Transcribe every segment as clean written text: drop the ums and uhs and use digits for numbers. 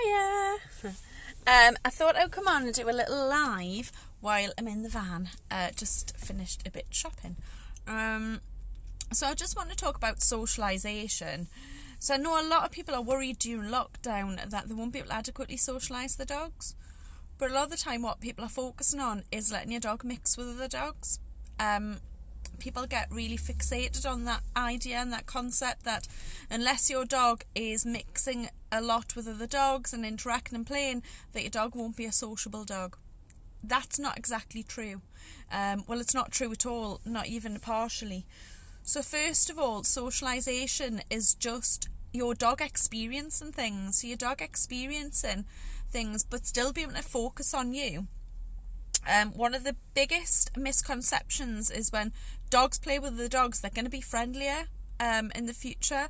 Hiya! I thought I'd come on and do a little live while I'm in the van. Just finished a bit shopping. So I just want to talk about socialisation. So I know a lot of people are worried during lockdown that they won't be able to adequately socialise the dogs. But a lot of the time what people are focusing on is letting your dog mix with other dogs. People get really fixated on that idea and that concept that unless your dog is mixing a lot with other dogs and interacting and playing, that your dog won't be a sociable dog. That's not exactly true. Well, it's not true at all, not even partially. So first of all, socialisation is just your dog experiencing things. So your dog experiencing things but still being able to focus on you. One of the biggest misconceptions is when dogs play with the dogs, they're going to be friendlier in the future.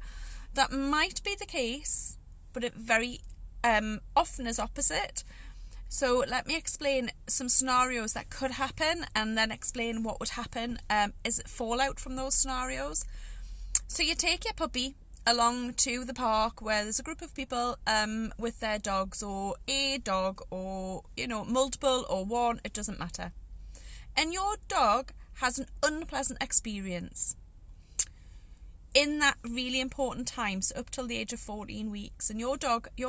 That might be the case, but it very often is opposite. So let me explain some scenarios that could happen and then explain what would happen as fallout from those scenarios. So you take your puppy along to the park where there's a group of people with their dogs, or a dog, or multiple, or one, it doesn't matter. And your dog has an unpleasant experience in that really important time, so up till the age of 14 weeks, and your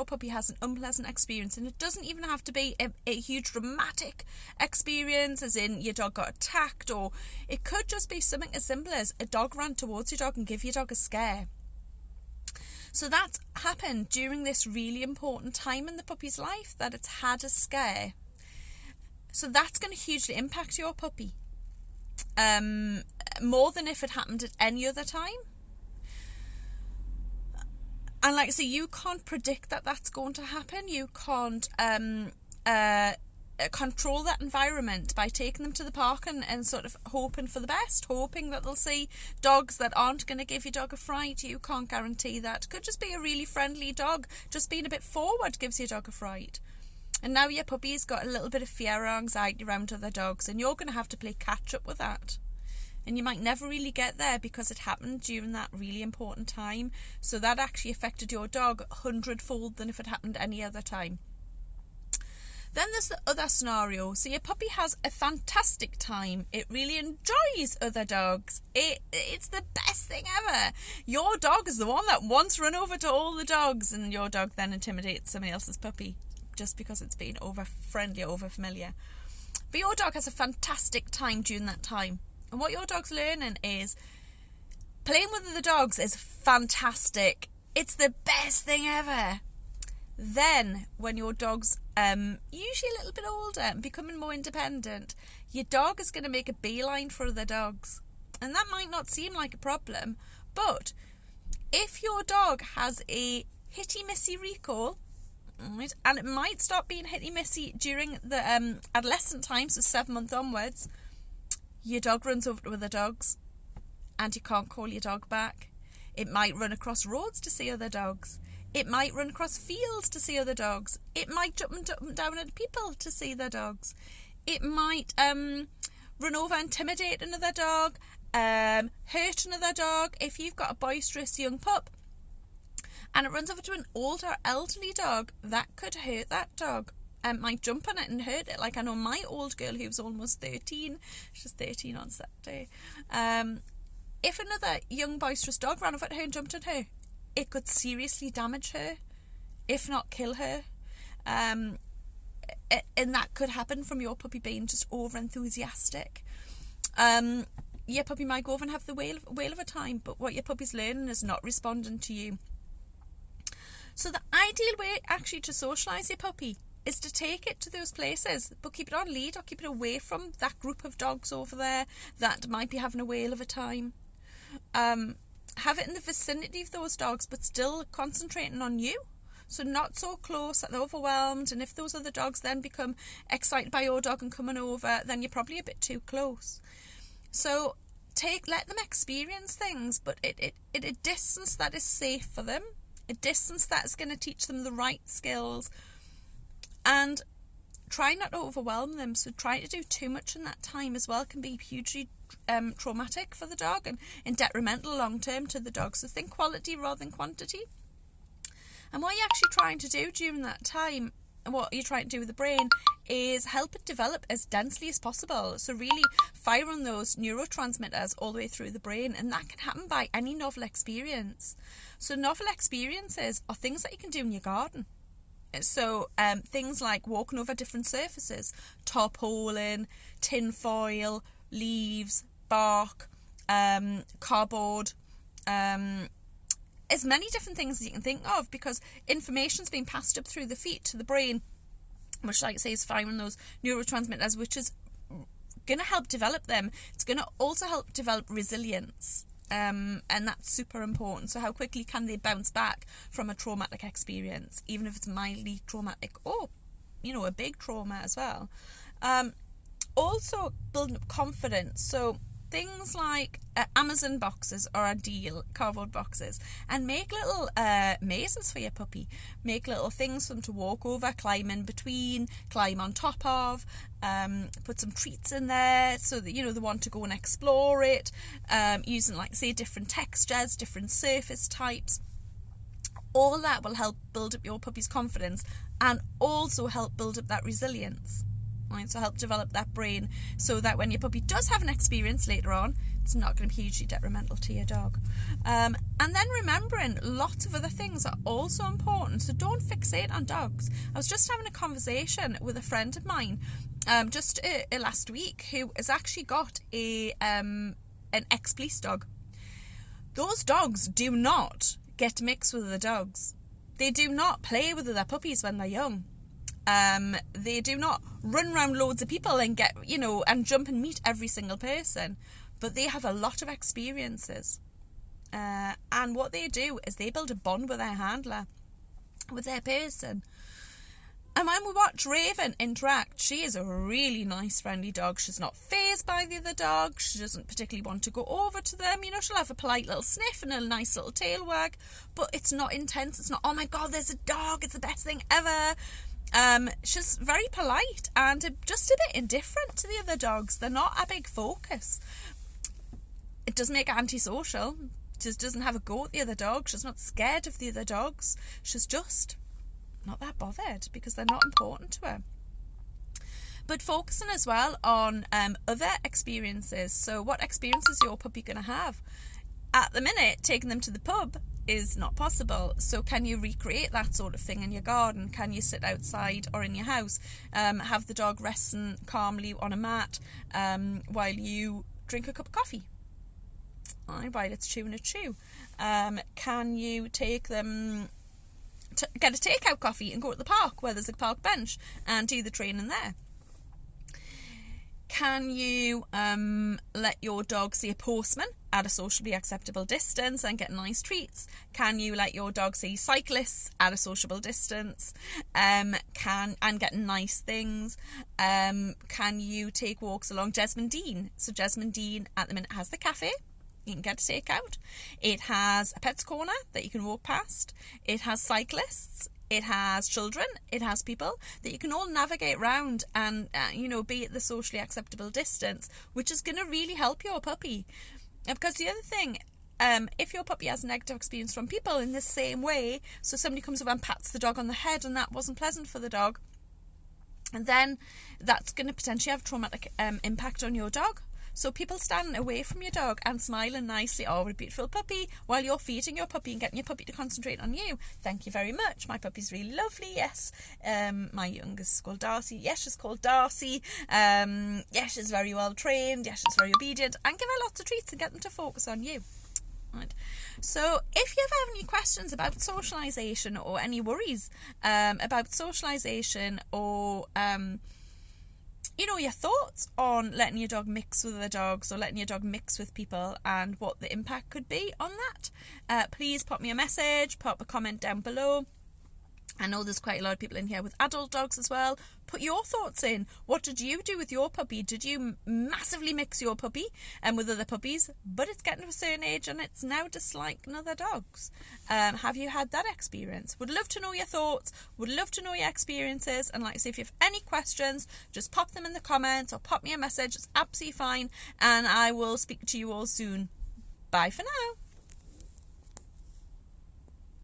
puppy has an unpleasant experience, and it doesn't even have to be a huge dramatic experience as in your dog got attacked, or it could just be something as simple as a dog ran towards your dog and give your dog a scare. So that's happened during this really important time in the puppy's life, that it's had a scare. So that's going to hugely impact your puppy, more than if it happened at any other time. And like I say, you can't predict that that's going to happen. You can't control that environment by taking them to the park and sort of hoping for the best, hoping that they'll see dogs that aren't going to give your dog a fright. You can't guarantee that. Could just be a really friendly dog, just being a bit forward gives your dog a fright. And now your puppy's got a little bit of fear or anxiety around other dogs, and you're going to have to play catch up with that. And you might never really get there because it happened during that really important time. So that actually affected your dog 100-fold than if it happened any other time. Then there's the other scenario. So your puppy has a fantastic time. It really enjoys other dogs. It's the best thing ever. Your dog is the one that wants to run over to all the dogs, and your dog then intimidates somebody else's puppy just because it's been over friendly, over familiar. But your dog has a fantastic time during that time. And what your dog's learning is playing with the dogs is fantastic. It's the best thing ever. Then, when your dog's usually a little bit older and becoming more independent, your dog is going to make a beeline for other dogs. And that might not seem like a problem, but if your dog has a hitty-missy recall, right, and it might stop being hitty-missy during the adolescent time, so 7 months onwards, your dog runs over to other dogs and you can't call your dog back. It might run across roads to see other dogs. It might run across fields to see other dogs. It might jump down at people to see their dogs. It might run over, intimidate another dog, hurt another dog. If you've got a boisterous young pup and it runs over to an older, elderly dog, that could hurt that dog. Might jump on it and hurt it. Like I know my old girl who's almost 13, she's 13 on Saturday. If another young boisterous dog ran over to her and jumped on her, it could seriously damage her, if not kill her. And that could happen from your puppy being just overenthusiastic. Your puppy might go over and have the whale of a time, but what your puppy's learning is not responding to you. So the ideal way actually to socialise your puppy is to take it to those places, but keep it on lead or keep it away from that group of dogs over there that might be having a whale of a time. Have it in the vicinity of those dogs, but still concentrating on you. So not so close that they're overwhelmed, and if those other dogs then become excited by your dog and coming over, then you're probably a bit too close. So let them experience things, but at a distance that is safe for them, a distance that is going to teach them the right skills. And try not to overwhelm them. So trying to do too much in that time as well can be hugely traumatic for the dog and detrimental long term to the dog. So think quality rather than quantity. And what you're actually trying to do during that time, and what you're trying to do with the brain, is help it develop as densely as possible. So really fire on those neurotransmitters all the way through the brain, and that can happen by any novel experience. So novel experiences are things that you can do in your garden. So things like walking over different surfaces, tarpaulin, tin foil, leaves, bark, cardboard, as many different things as you can think of, because information's being passed up through the feet to the brain, which, like I say, is firing those neurotransmitters, which is going to help develop them. It's going to also help develop resilience, and that's super important. So how quickly can they bounce back from a traumatic experience, even if it's mildly traumatic, or, you know, a big trauma as well. Also building up confidence. So things like Amazon boxes are ideal, cardboard boxes, and make little mazes for your puppy. Make little things for them to walk over, climb in between, climb on top of, put some treats in there so that, you know, they want to go and explore it, using, like, say, different textures, different surface types. All that will help build up your puppy's confidence and also help build up that resilience. Right, so help develop that brain so that when your puppy does have an experience later on, it's not going to be hugely detrimental to your dog. And then remembering lots of other things are also important. So don't fixate on dogs. I was just having a conversation with a friend of mine just last week who has actually got an ex-police dog. Those dogs do not get mixed with other dogs. They do not play with other puppies when they're young. They do not run around loads of people and get, you know, and jump and meet every single person, but they have a lot of experiences. And what they do is they build a bond with their handler, with their person. And when we watch Raven interact, she is a really nice, friendly dog. She's not fazed by the other dogs. She doesn't particularly want to go over to them. You know, she'll have a polite little sniff and a nice little tail wag, but it's not intense. It's not, oh my God, there's a dog, it's the best thing ever. She's very polite and just a bit indifferent to the other dogs. They're not a big focus. It doesn't make her antisocial. She just doesn't have a go at the other dogs. She's not scared of the other dogs. She's just not that bothered because they're not important to her. But focusing as well on other experiences. So what experiences is your puppy going to have? At the minute, taking them to the pub is not possible. So can you recreate that sort of thing in your garden? Can you sit outside or in your house, have the dog resting calmly on a mat while you drink a cup of coffee? While it's chewing a chew. Can you take them to get a takeout coffee and go to the park where there's a park bench and do the training there? Can you let your dog see a postman at a socially acceptable distance and get nice treats? Can you let your dog see cyclists at a sociable distance and get nice things? Can you take walks along Jesmond Dean? So Jesmond Dean at the minute has the cafe. You can get a takeout. It has a pet's corner that you can walk past. It has cyclists. It has children, it has people that you can all navigate around and, be at the socially acceptable distance, which is going to really help your puppy. Because the other thing, if your puppy has a negative experience from people in the same way, so somebody comes over and pats the dog on the head and that wasn't pleasant for the dog, and then that's going to potentially have traumatic impact on your dog. So people standing away from your dog and smiling nicely, oh, what a beautiful puppy, while you're feeding your puppy and getting your puppy to concentrate on you. Thank you very much. My puppy's really lovely. Yes. My youngest is called Darcy. Yes, she's called Darcy. Yes, she's very well trained. Yes, she's very obedient. And give her lots of treats and get them to focus on you. Right. So if you ever have any questions about socialisation or any worries about socialisation or your thoughts on letting your dog mix with other dogs or letting your dog mix with people and what the impact could be on that, please pop me a message, pop a comment down below. I know there's quite a lot of people in here with adult dogs as well. Put your thoughts in. What did you do with your puppy? Did you massively mix your puppy with other puppies, but it's getting to a certain age and it's now disliking other dogs? Have you had that experience? Would love to know your thoughts. Would love to know your experiences. And like I say, if you have any questions, just pop them in the comments or pop me a message. It's absolutely fine. And I will speak to you all soon. Bye for now.